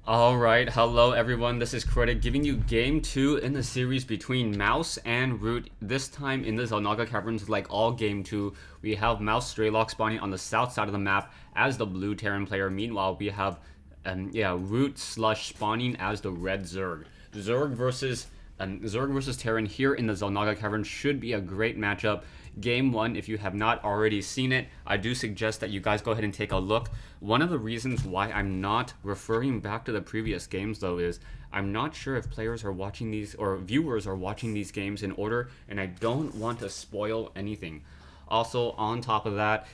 Alright, hello everyone, this is Critic giving you game 2 in the series between Mouz and Root. This time in the Xel'Naga Caverns, like all game 2, we have MouzStrelok spawning on the south side of the map as the blue Terran player. Meanwhile, we have RootSlush spawning as the red Zerg. Zerg versus Terran here in the Xel'Naga Caverns should be a great matchup. Game 1, if you have not already seen it, I do suggest that you guys go ahead and take a look. One of the reasons why I'm not referring back to the previous games, though, is I'm not sure if players are watching these, or viewers are watching these games in order, and I don't want to spoil anything. Also, on top of that,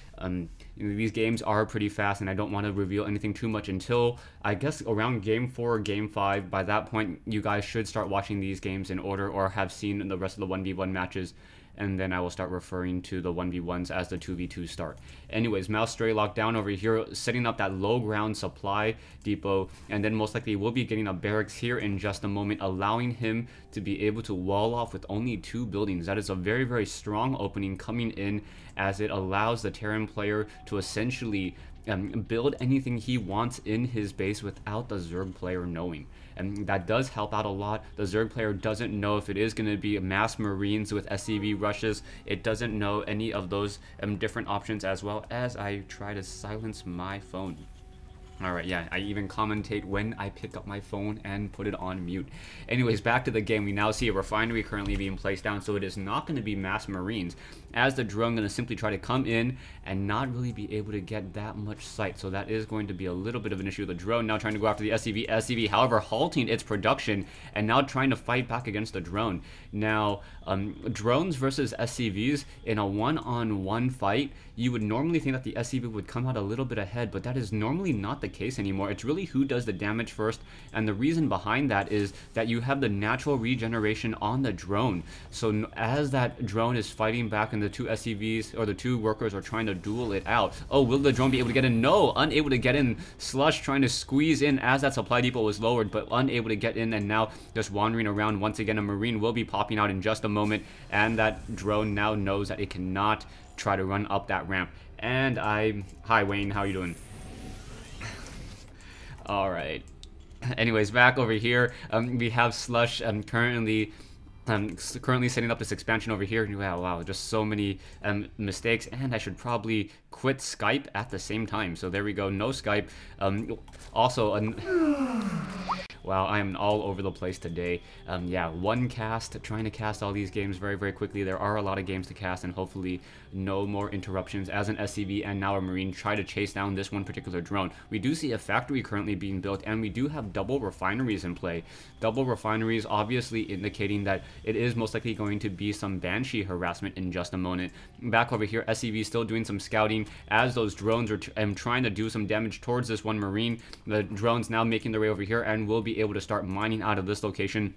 these games are pretty fast, and I don't want to reveal anything too much until, I guess, around Game 4 or Game 5. By that point, you guys should start watching these games in order or have seen the rest of the 1v1 matches, and then I will start referring to the 1v1s as the 2v2 start. Anyways, MouzStrelok down over here, setting up that low ground supply depot, and then most likely we'll be getting a barracks here in just a moment, allowing him to be able to wall off with only 2 buildings. That is a very, very strong opening coming in, as it allows the Terran player to essentially build anything he wants in his base without the Zerg player knowing. And that does help out a lot. The Zerg player doesn't know if it is going to be mass Marines with SCV rushes. It doesn't know any of those different options, as well as I try to silence my phone. Alright, yeah, I even commentate when I pick up my phone and put it on mute. Anyways, back to the game. We now see a refinery currently being placed down, so it is not going to be mass Marines, as the drone going to simply try to come in and not really be able to get that much sight. So that is going to be a little bit of an issue. The drone now trying to go after the SCV, however, halting its production and now trying to fight back against the drone. Now, drones versus SCVs in a one-on-one fight, you would normally think that the SCV would come out a little bit ahead, but that is normally not the case anymore. It's really who does the damage first, and the reason behind that is that you have the natural regeneration on the drone. So as that drone is fighting back and the 2 SCVs or the 2 workers are trying to duel it out. Oh, will the drone be able to get in? No, unable to get in. Slush trying to squeeze in as that supply depot was lowered, but unable to get in, and now just wandering around. Once again, a Marine will be popping out in just a moment, and that drone now knows that it cannot try to run up that ramp. And hi Wayne, how you doing? Alright. Anyways, back over here, we have Slush currently setting up this expansion over here. Wow, just so many mistakes, and I should probably quit Skype at the same time. So there we go, no Skype. Wow, I am all over the place today. Yeah, one cast, trying to cast all these games very, very quickly. There are a lot of games to cast, and hopefully no more interruptions as an SCV and now a Marine try to chase down this one particular drone. We do see a factory currently being built, and we do have double refineries in play. Double refineries obviously indicating that it is most likely going to be some Banshee harassment in just a moment. Back over here, SCV still doing some scouting as those drones are trying to do some damage towards this one Marine. The drones now making their way over here and will be able to start mining out of this location.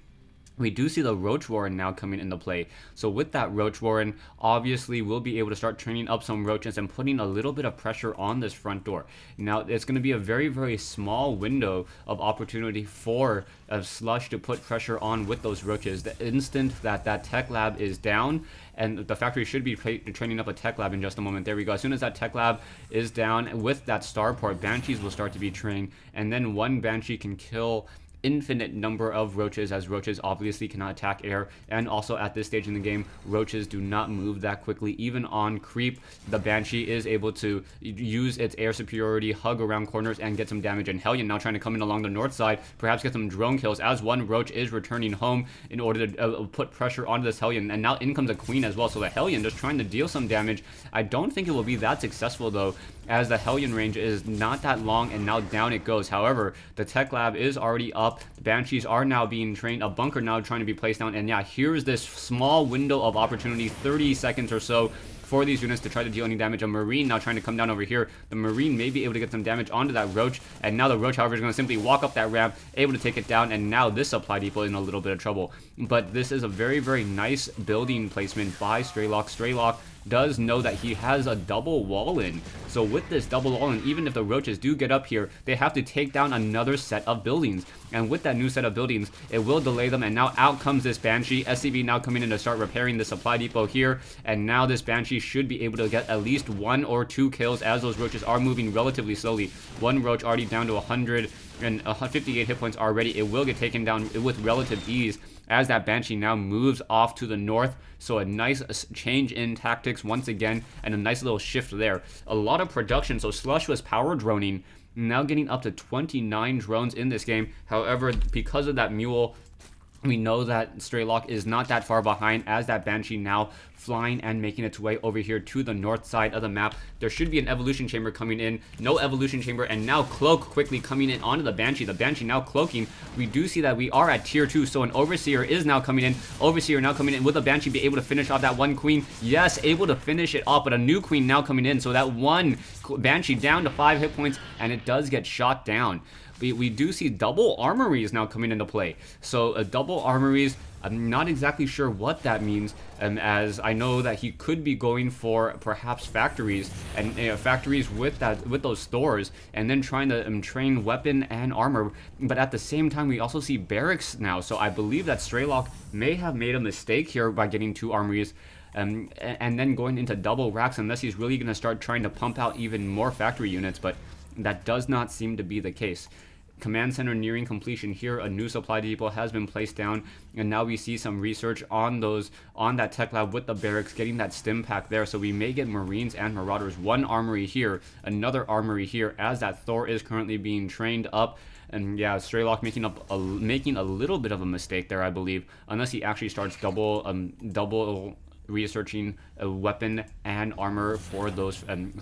We do see the Roach Warren now coming into play. So with that Roach Warren, obviously we'll be able to start training up some roaches and putting a little bit of pressure on this front door. Now, it's going to be a very, very small window of opportunity for Slush to put pressure on with those roaches. The instant that that tech lab is down, and the factory should be training up a tech lab in just a moment. There we go. As soon as that tech lab is down, with that starport, Banshees will start to be trained, and then one Banshee can kill infinite number of roaches, as roaches obviously cannot attack air, and also at this stage in the game, roaches do not move that quickly. Even on creep, the Banshee is able to use its air superiority, hug around corners, and get some damage. And Hellion now trying to come in along the north side, perhaps get some drone kills, as one roach is returning home in order to put pressure onto this Hellion. And now in comes a Queen as well, so the Hellion just trying to deal some damage. I don't think it will be that successful though, as the Hellion range is not that long, and now down it goes. However, the tech lab is already up. The Banshees are now being trained. A bunker now trying to be placed down. And yeah, here's this small window of opportunity, 30 seconds or so, for these units to try to deal any damage. A Marine now trying to come down over here. The Marine may be able to get some damage onto that Roach. And now the Roach, however, is going to simply walk up that ramp, able to take it down. And now this supply depot is in a little bit of trouble. But this is a very, very nice building placement by Strelok. Strelok does know that he has a double wall in. So with this double wall in, even if the roaches do get up here, they have to take down another set of buildings. And with that new set of buildings, it will delay them. And now out comes this Banshee. SCV now coming in to start repairing the supply depot here. And now this Banshee should be able to get at least 1 or 2 kills, as those roaches are moving relatively slowly. One roach already down to 100. and 58 hit points already. It will get taken down with relative ease as that Banshee now moves off to the north. So a nice change in tactics once again, and a nice little shift there. A lot of production. So Slush was power droning, now getting up to 29 drones in this game. However, because of that mule, we know that Strelok is not that far behind, as that Banshee now flying and making its way over here to the north side of the map. There should be an evolution chamber coming in. No evolution chamber, and now cloak quickly coming in onto the Banshee. The Banshee now cloaking. We do see that we are at tier 2, so an Overseer is now coming in. Overseer now coming in. Will the Banshee be able to finish off that one queen? Yes, able to finish it off, but a new queen now coming in. So that one Banshee down to 5 hit points, and it does get shot down. We do see double armories now coming into play. So double armories, I'm not exactly sure what that means, as I know that he could be going for perhaps factories, and factories with those stores, and then trying to train weapon and armor. But at the same time, we also see barracks now. So I believe that Strelok may have made a mistake here by getting 2 armories. And then going into double racks, unless he's really going to start trying to pump out even more factory units, but that does not seem to be the case. Command center nearing completion here. A new supply depot has been placed down, and now we see some research on that tech lab with the barracks, getting that stim pack there. So we may get Marines and Marauders. One armory here, another armory here, as that Thor is currently being trained up. And yeah, Strelok making a little bit of a mistake there, I believe, unless he actually starts double researching a weapon and armor for those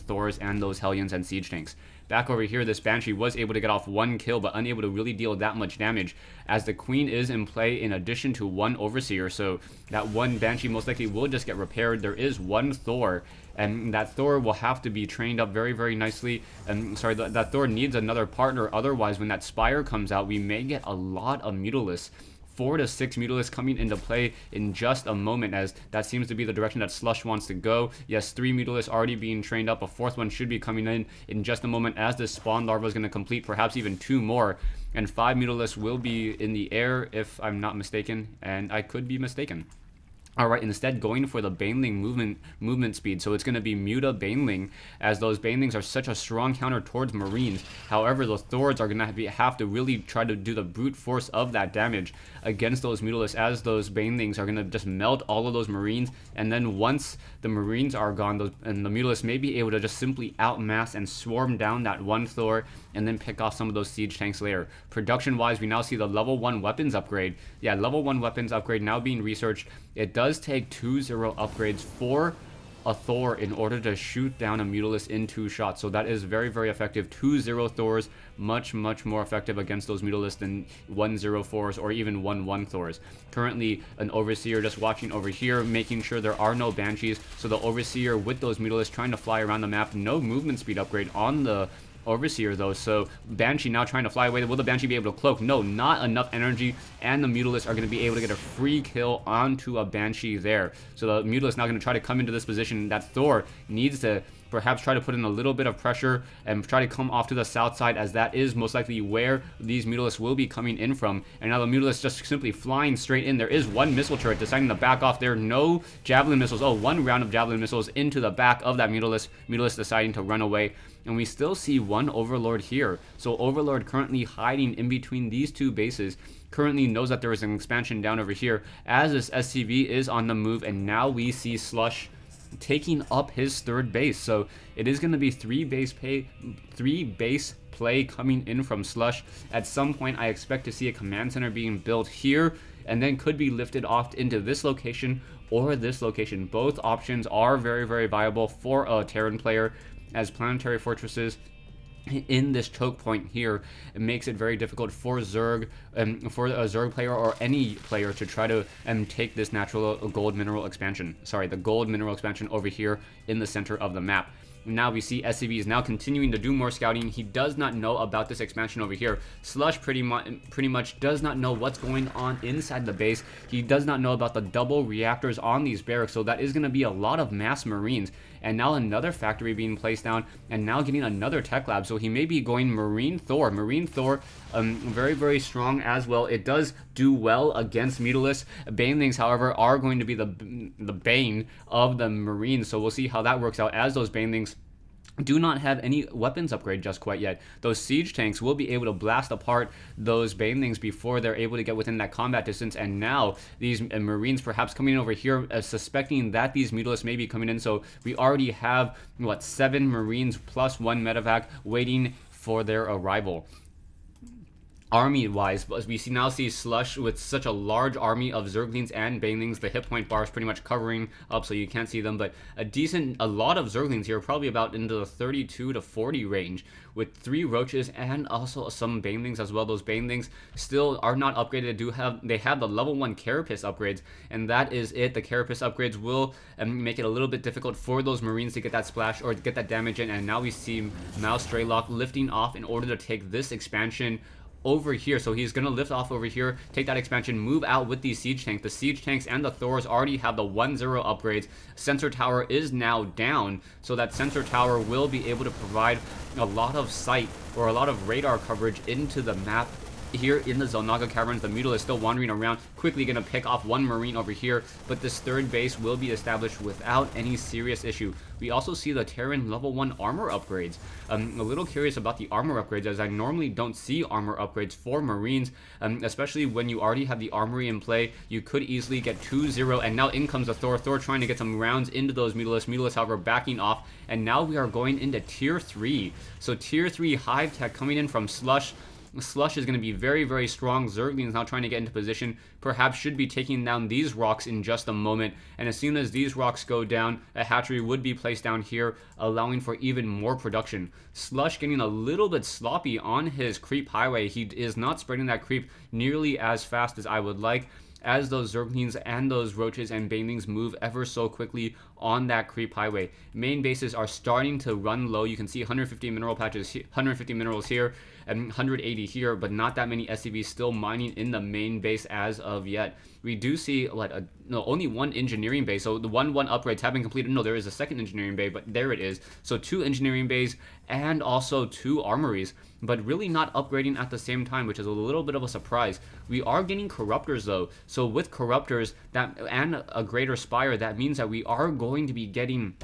Thors and those Hellions and siege tanks. Back over here, this Banshee was able to get off 1 kill, but unable to really deal that much damage, as the Queen is in play in addition to 1 Overseer. So that 1 Banshee most likely will just get repaired. There is 1 Thor, and that Thor will have to be trained up very, very nicely. And sorry, that Thor needs another partner. Otherwise, when that Spire comes out, we may get a lot of Mutalisks. 4 to 6 Mutalisks coming into play in just a moment, as that seems to be the direction that Slush wants to go. Yes, 3 Mutalisks already being trained up. A 4th one should be coming in just a moment, as this spawn larva is going to complete, perhaps even 2 more. And 5 Mutalisks will be in the air, if I'm not mistaken, and I could be mistaken. Alright, instead going for the Baneling movement speed. So it's going to be Muta Baneling, as those Banelings are such a strong counter towards Marines. However, those Thors are going to have to really try to do the brute force of that damage against those Mutalisks, as those Banelings are going to just melt all of those Marines. And then once the Marines are gone, and the Mutalisks may be able to just simply outmass and swarm down that 1 Thor, and then pick off some of those siege tanks later. Production-wise, we now see the level 1 weapons upgrade. Yeah, level 1 weapons upgrade now being researched. It does take 2-0 upgrades for a Thor in order to shoot down a Mutalisk in 2 shots. So that is very, very effective. 2-0 Thors, much, much more effective against those Mutalisks than 1-0 Thors or even 1-1 Thors. Currently, an Overseer just watching over here, making sure there are no Banshees. So the Overseer with those Mutalisks trying to fly around the map. No movement speed upgrade on the Overseer though, so Banshee now trying to fly away. Will the Banshee be able to cloak? No, not enough energy, and the Mutalisks are going to be able to get a free kill onto a Banshee there. So the Mutalisks now going to try to come into this position. That Thor needs to perhaps try to put in a little bit of pressure and try to come off to the south side, as that is most likely where these Mutalisks will be coming in from. And now the Mutalisks just simply flying straight in. There is 1 missile turret deciding to back off there. No Javelin missiles. Oh, 1 round of Javelin missiles into the back of that Mutalisk. Mutalisk deciding to run away. And we still see 1 Overlord here. So Overlord currently hiding in between these 2 bases. Currently knows that there is an expansion down over here, as this SCV is on the move. And now we see Slush taking up his 3rd base. So it is going to be 3 base play coming in from Slush. At some point, I expect to see a command center being built here, and then could be lifted off into this location or this location. Both options are very, very viable for a Terran player, as planetary fortresses in this choke point here, it makes it very difficult for Zerg, for a Zerg player or any player to try to take this natural gold mineral expansion. Sorry, the gold mineral expansion over here in the center of the map. Now we see SCV is now continuing to do more scouting. He does not know about this expansion over here. Slush pretty much does not know what's going on inside the base. He does not know about the double reactors on these barracks, so that is going to be a lot of mass Marines. And now another factory being placed down, and now getting another tech lab. So he may be going Marine Thor. Marine Thor, very, very strong as well. It does do well against Mutalisks. Banelings, however, are going to be the bane of the Marines. So we'll see how that works out, as those Banelings do not have any weapons upgrade just quite yet. Those siege tanks will be able to blast apart those banelings before they're able to get within that combat distance, and now these marines perhaps coming in over here, suspecting that these mutalisks may be coming in. So we already have, what, 7 marines plus 1 medevac waiting for their arrival. Army-wise, we now see Slush with such a large army of Zerglings and Banelings. The hit point bar is pretty much covering up, so you can't see them, but a lot of Zerglings here, probably about into the 32 to 40 range, with 3 Roaches and also some Banelings as well. Those Banelings still are not upgraded. They have the level 1 Carapace upgrades, and that is it. The Carapace upgrades will make it a little bit difficult for those Marines to get that splash or get that damage in, and now we see MouzStrelok lifting off in order to take this expansion over here. So he's going to lift off over here, take that expansion, move out with these siege tanks. The siege tanks and the Thors already have the 1-0 upgrades. Sensor tower is now down, so that sensor tower will be able to provide a lot of sight or a lot of radar coverage into the map. Here in the Xel'Naga Caverns, the Mutal is still wandering around, quickly going to pick off 1 Marine over here, but this 3rd base will be established without any serious issue. We also see the Terran level 1 armor upgrades. I'm a little curious about the armor upgrades, as I normally don't see armor upgrades for Marines, especially when you already have the armory in play. You could easily get 2-0, and now in comes the Thor. Thor trying to get some rounds into those Mutalisks. Mutalisks, however, backing off, and now we are going into Tier 3. So Tier 3 Hive Tech coming in from Slush. Slush is going to be very, very strong. Zerglings now trying to get into position. Perhaps should be taking down these rocks in just a moment. And as soon as these rocks go down, a hatchery would be placed down here, allowing for even more production. Slush getting a little bit sloppy on his creep highway. He is not spreading that creep nearly as fast as I would like, as those Zerglings and those Roaches and Banelings move ever so quickly on that creep highway. Main bases are starting to run low. You can see 150 mineral patches, 150 minerals here, and 180 here, but not that many SCVs still mining in the main base as of yet. We do see only 1 engineering base, so the 1-1 upgrades have been completed. No, there is a 2nd engineering bay, but there it is. So 2 engineering bays and also 2 armories, but really not upgrading at the same time, which is a little bit of a surprise. We are getting corruptors though, so with corruptors and a greater spire, that means that we are going to be getting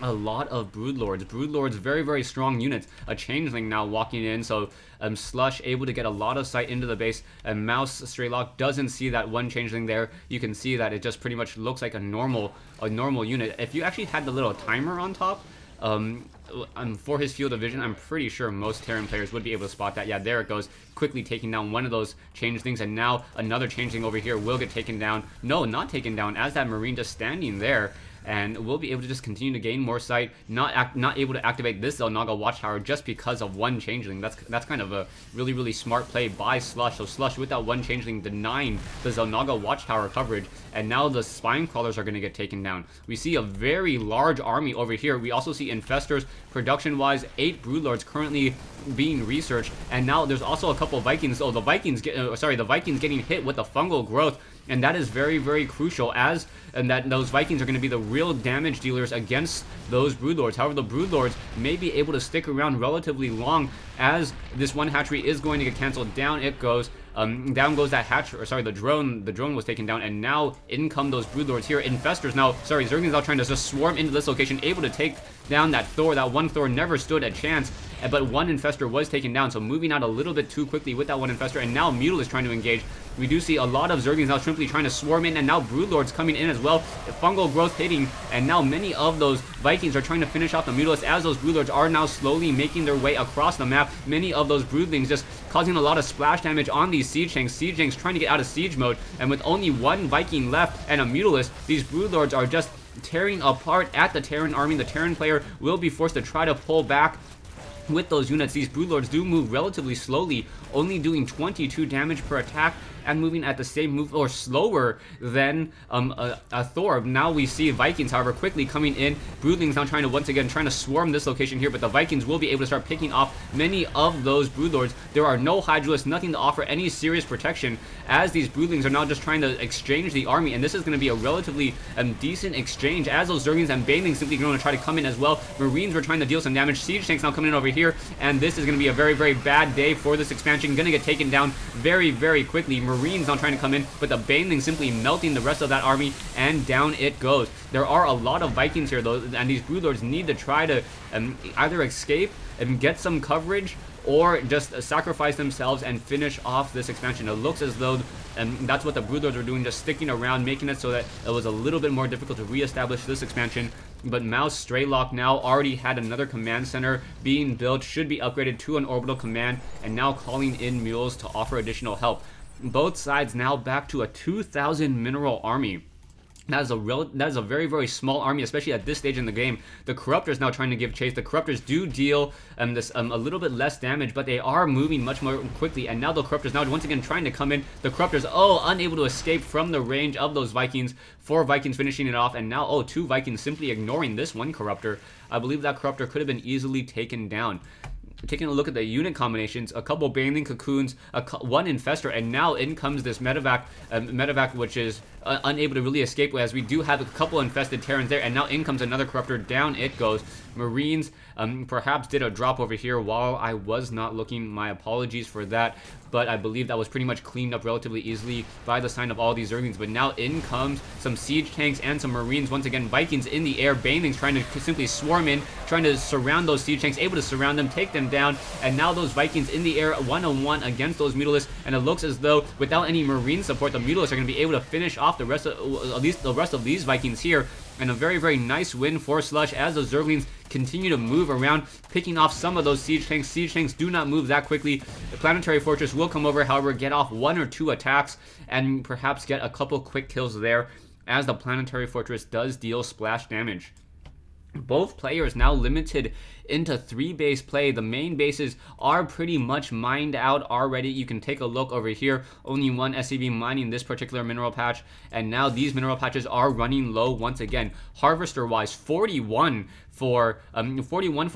a lot of Broodlords. Broodlords, very, very strong units. A Changeling now walking in, so Slush able to get a lot of sight into the base, and MouzStrelok doesn't see that 1 Changeling there. You can see that it just pretty much looks like a normal unit. If you actually had the little timer on top, for his field of vision, I'm pretty sure most Terran players would be able to spot that. Yeah, there it goes, quickly taking down 1 of those Changelings, and now another Changeling over here will get taken down. No, not taken down, as that Marine just standing there, and we'll be able to just continue to gain more sight. Not able to activate this Xel'Naga Watchtower just because of 1 Changeling. That's kind of a really, really smart play by Slush. So Slush with that 1 Changeling denying the Xel'Naga Watchtower coverage, and now the Spine Crawlers are going to get taken down. We see a very large army over here. We also see Infestors. Production-wise, 8 Broodlords currently being researched, and now there's also a couple of Vikings. Oh, the Vikings getting hit with the fungal growth, and that is very, very crucial, as those Vikings are going to be the real damage dealers against those Broodlords. However, the Broodlords may be able to stick around relatively long, as this 1 hatchery is going to get canceled. Down it goes. Down goes that hatchery, or sorry, the drone was taken down, and now in come those Broodlords here. Infestors now, sorry, Zerglings now trying to just swarm into this location, able to take down that Thor. That 1 Thor never stood a chance, but 1 Infestor was taken down, so moving out a little bit too quickly with that 1 Infestor, and now Mutal is trying to engage. We do see a lot of Zerglings now simply trying to swarm in, and now Broodlords coming in as well. Fungal growth hitting, and now many of those Vikings are trying to finish off the Mutalists, as those Broodlords are now slowly making their way across the map. Many of those Broodlings just causing a lot of splash damage on these Siege Tanks. Siege Tanks trying to get out of siege mode, and with only 1 Viking left and a Mutalist, these Broodlords are just tearing apart at the Terran army. The Terran player will be forced to try to pull back with those units. These Broodlords do move relatively slowly, only doing 22 damage per attack, and moving at the same move or slower than a Thor. Now we see Vikings, however, quickly coming in. Broodlings now once again trying to swarm this location here, but the Vikings will be able to start picking off many of those Broodlords. There are no Hydralisks, nothing to offer any serious protection, as these Broodlings are now just trying to exchange the army, and this is going to be a relatively decent exchange, as those Zerglings and Banelings simply going to try to come in as well. Marines were trying to deal some damage. Siege Tanks now coming in over here, and this is going to be a very, very bad day for this expansion. Going to get taken down very, very quickly. Marines now trying to come in, but the Baneling simply melting the rest of that army, and down it goes. There are a lot of Vikings here though, and these Broodlords need to try to either escape and get some coverage, or just sacrifice themselves and finish off this expansion. It looks as though that's what the Broodlords are doing, just sticking around, making it so that it was a little bit more difficult to reestablish this expansion. But MouzStrelok now already had another command center being built, should be upgraded to an orbital command, and now calling in mules to offer additional help. Both sides now back to a 2,000 mineral army. That is a very, very small army, especially at this stage in the game. The Corruptors now trying to give chase. The Corruptors do deal a little bit less damage, but they are moving much more quickly. And now the Corruptors now once again trying to come in. The Corruptors, unable to escape from the range of those Vikings. 4 Vikings finishing it off, and now, 2 Vikings simply ignoring this one Corruptor. I believe that Corruptor could have been easily taken down. Taking a look at the unit combinations, a couple Baneling Cocoons, one Infestor, and now in comes this Medevac, which is unable to really escape, as we do have a couple infested Terrans there, and now in comes another Corruptor, down it goes. Marines perhaps did a drop over here while I was not looking, my apologies for that, but I believe that was pretty much cleaned up relatively easily by the sign of all these Zerglings. But now in comes some siege tanks and some Marines. Once again, Vikings in the air, Banelings trying to simply swarm in, trying to surround those siege tanks, able to surround them, take them down, and now those Vikings in the air one-on-one against those Mutalisks, and it looks as though without any Marine support, the Mutalisks are going to be able to finish off the rest of, at least the rest of these Vikings here. And a very, very nice win for Slush as the Zerglings continue to move around, picking off some of those siege tanks. Siege tanks do not move that quickly. The Planetary Fortress will come over, however, get off 1 or 2 attacks and perhaps get a couple quick kills there, as the Planetary Fortress does deal splash damage. Both players now limited into 3 base play. The main bases are pretty much mined out already. You can take a look over here. Only 1 SCV mining this particular mineral patch, and now these mineral patches are running low once again. Harvester wise, 41 for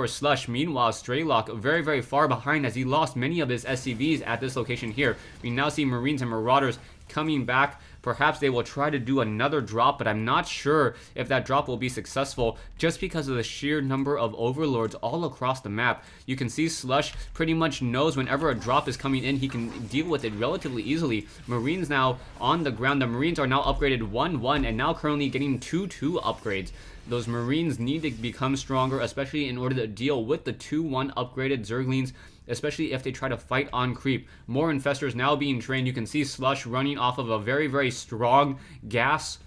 Slush. Meanwhile, Strelok very, very far behind, as he lost many of his SCVs at this location here. We now see Marines and Marauders coming back. Perhaps they will try to do another drop, but I'm not sure if that drop will be successful, just because of the sheer number of overlords all across the map. You can see Slush pretty much knows whenever a drop is coming in, he can deal with it relatively easily. Marines now on the ground. The Marines are now upgraded 1-1 and now currently getting 2-2 upgrades. Those Marines need to become stronger, especially in order to deal with the 2-1 upgraded Zerglings, especially if they try to fight on creep. More Infestors now being trained. You can see Slush running off of a very, very strong gas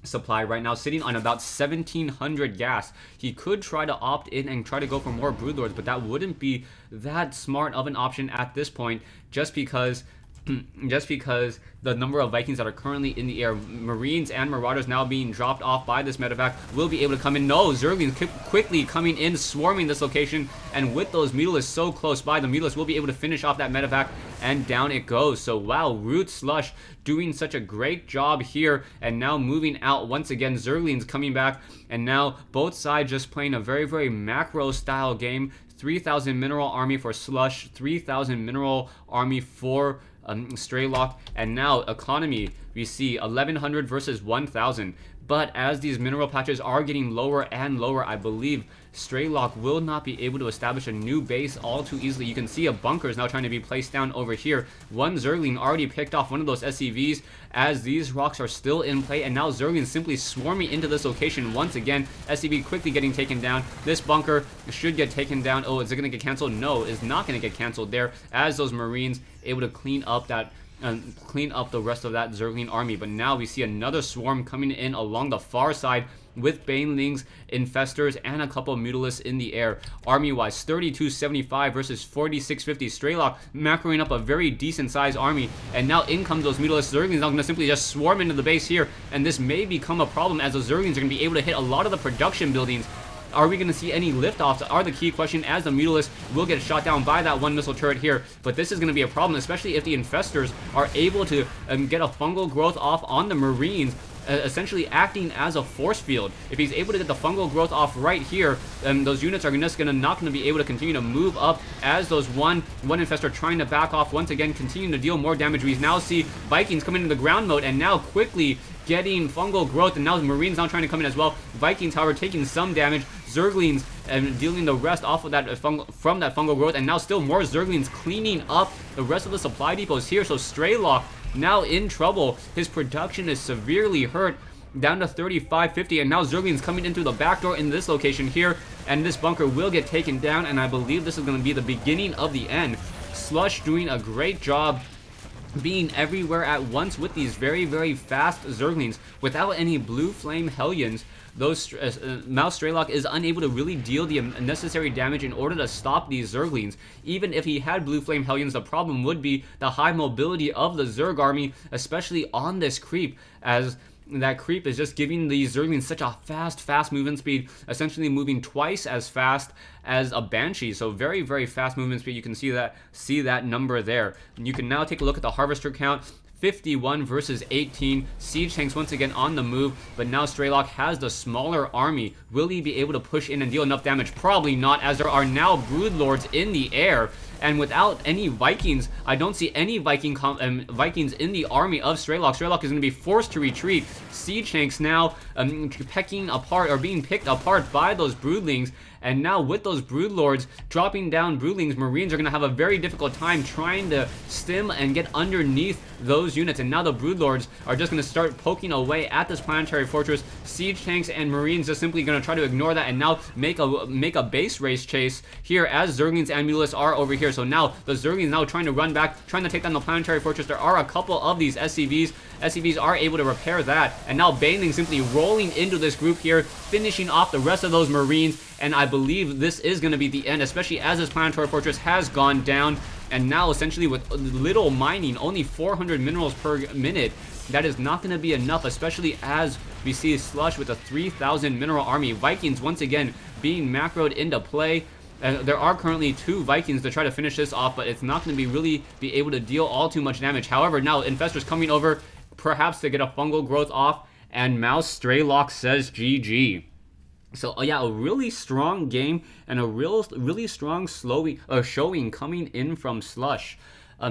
supply right now, sitting on about 1,700 gas. He could try to opt in and try to go for more Broodlords, but that wouldn't be that smart of an option at this point, just because the number of Vikings that are currently in the air. Marines and Marauders now being dropped off by this medevac will be able to come in. No, Zerglings quickly coming in, swarming this location, and with those Mutalisks so close by, the Mutalisks will be able to finish off that medevac, and down it goes. So wow, RootSlush doing such a great job here, and now moving out once again. Zerglings coming back, and now both sides just playing a very, very macro style game. 3,000 mineral army for Slush, 3,000 mineral army for Strelok, and now economy, we see 1,100 versus 1,000. But as these mineral patches are getting lower and lower, I believe Strelok will not be able to establish a new base all too easily. You can see a bunker is now trying to be placed down over here. One Zergling already picked off one of those SCVs, as these rocks are still in play, and now Zerglings simply swarming into this location once again. SCV quickly getting taken down. This bunker should get taken down. Oh, is it going to get canceled? No, it's not going to get canceled there, as those Marines able to clean up the rest of that Zergling army. But now we see another swarm coming in along the far side with Banelings, Infestors, and a couple of Mutalisks in the air. Army-wise, 3275 versus 4650. Strelok macroing up a very decent-sized army, and now in comes those Mutalisks. Zerglings now going to simply just swarm into the base here, and this may become a problem, as the Zerglings are going to be able to hit a lot of the production buildings. Are we going to see any liftoffs are the key question, as the Mutalisks will get shot down by that one missile turret here. But this is going to be a problem, especially if the Infestors are able to get a fungal growth off on the Marines, essentially acting as a force field. If he's able to get the fungal growth off right here, those units are just not going to be able to continue to move up, as those one Infestor trying to back off once again, continuing to deal more damage. We now see Vikings coming into the ground mode and now quickly getting fungal growth, and now the Marines now trying to come in as well. Vikings, however, taking some damage. Zerglings dealing the rest off of that fungal growth, and now still more Zerglings cleaning up the rest of the supply depots here. So Strelok now in trouble. His production is severely hurt, down to 3550, and now Zergling's coming in through the back door in this location here, and this bunker will get taken down, and I believe this is going to be the beginning of the end. Slush doing a great job being everywhere at once with these very, very fast Zerglings. Without any blue flame Hellions, those MouzStrelok is unable to really deal the necessary damage in order to stop these Zerglings. Even if he had blue flame Hellions, the problem would be the high mobility of the Zerg army, especially on this creep, as that creep is just giving these Zerglings such a fast movement speed, essentially moving twice as fast as a Banshee. So very, very fast movement speed. You can see that number there. And you can now take a look at the harvester count. 51 versus 18. Siege tanks once again on the move, but now Strelok has the smaller army. Will he be able to push in and deal enough damage? Probably not, as there are now Broodlords in the air. And without any Vikings, I don't see any Vikings in the army of Strelok. Strelok is going to be forced to retreat. Siege tanks now pecking apart, or being picked apart by those Broodlings. And now with those Broodlords dropping down Broodlings, Marines are going to have a very difficult time trying to stem and get underneath those units. And now the Broodlords are just going to start poking away at this planetary fortress. Siege tanks and Marines are simply going to try to ignore that and now make a base race chase here, as Zerglings and Mulists are over here. So now the Zerglings now trying to run back, trying to take down the planetary fortress. There are a couple of these SCVs. SCVs are able to repair that. And now Baneling simply rolling into this group here, finishing off the rest of those Marines. And I believe this is going to be the end, especially as this planetary fortress has gone down. And now essentially with little mining, only 400 minerals per minute, that is not going to be enough, especially as we see Slush with a 3,000 mineral army. Vikings once again being macroed into play. There are currently 2 Vikings to try to finish this off, but it's not going to really be able to deal all too much damage. However, now Infestor's coming over, perhaps to get a fungal growth off, and MouzStrelok says GG. So yeah, a really strong game and a really strong showing coming in from Slush.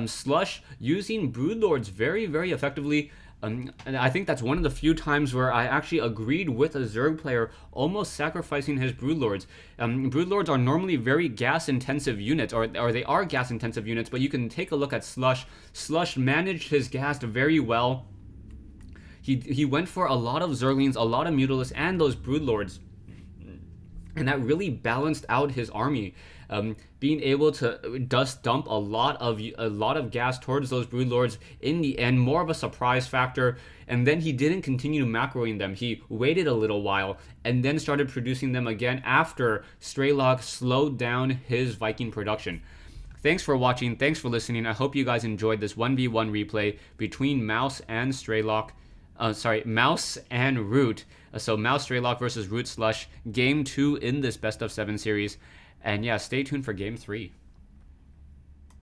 Slush using Broodlords very, very effectively. And I think that's one of the few times where I actually agreed with a Zerg player almost sacrificing his Broodlords. Broodlords are normally very gas-intensive units, or they are gas-intensive units, but you can take a look at Slush. Slush managed his gas very well. He went for a lot of Zerglings, a lot of Mutalisks, and those Broodlords. And that really balanced out his army, being able to dust dump a lot of gas towards those Broodlords in the end, more of a surprise factor. And then he didn't continue macroing them. He waited a little while and then started producing them again after Strelok slowed down his Viking production. Thanks for watching. Thanks for listening. I hope you guys enjoyed this 1v1 replay between Mouz and Strelok. Mouz and Root. So MouzStrelok versus RootSlush, Game 2 in this Best of 7 series. And yeah, stay tuned for Game 3.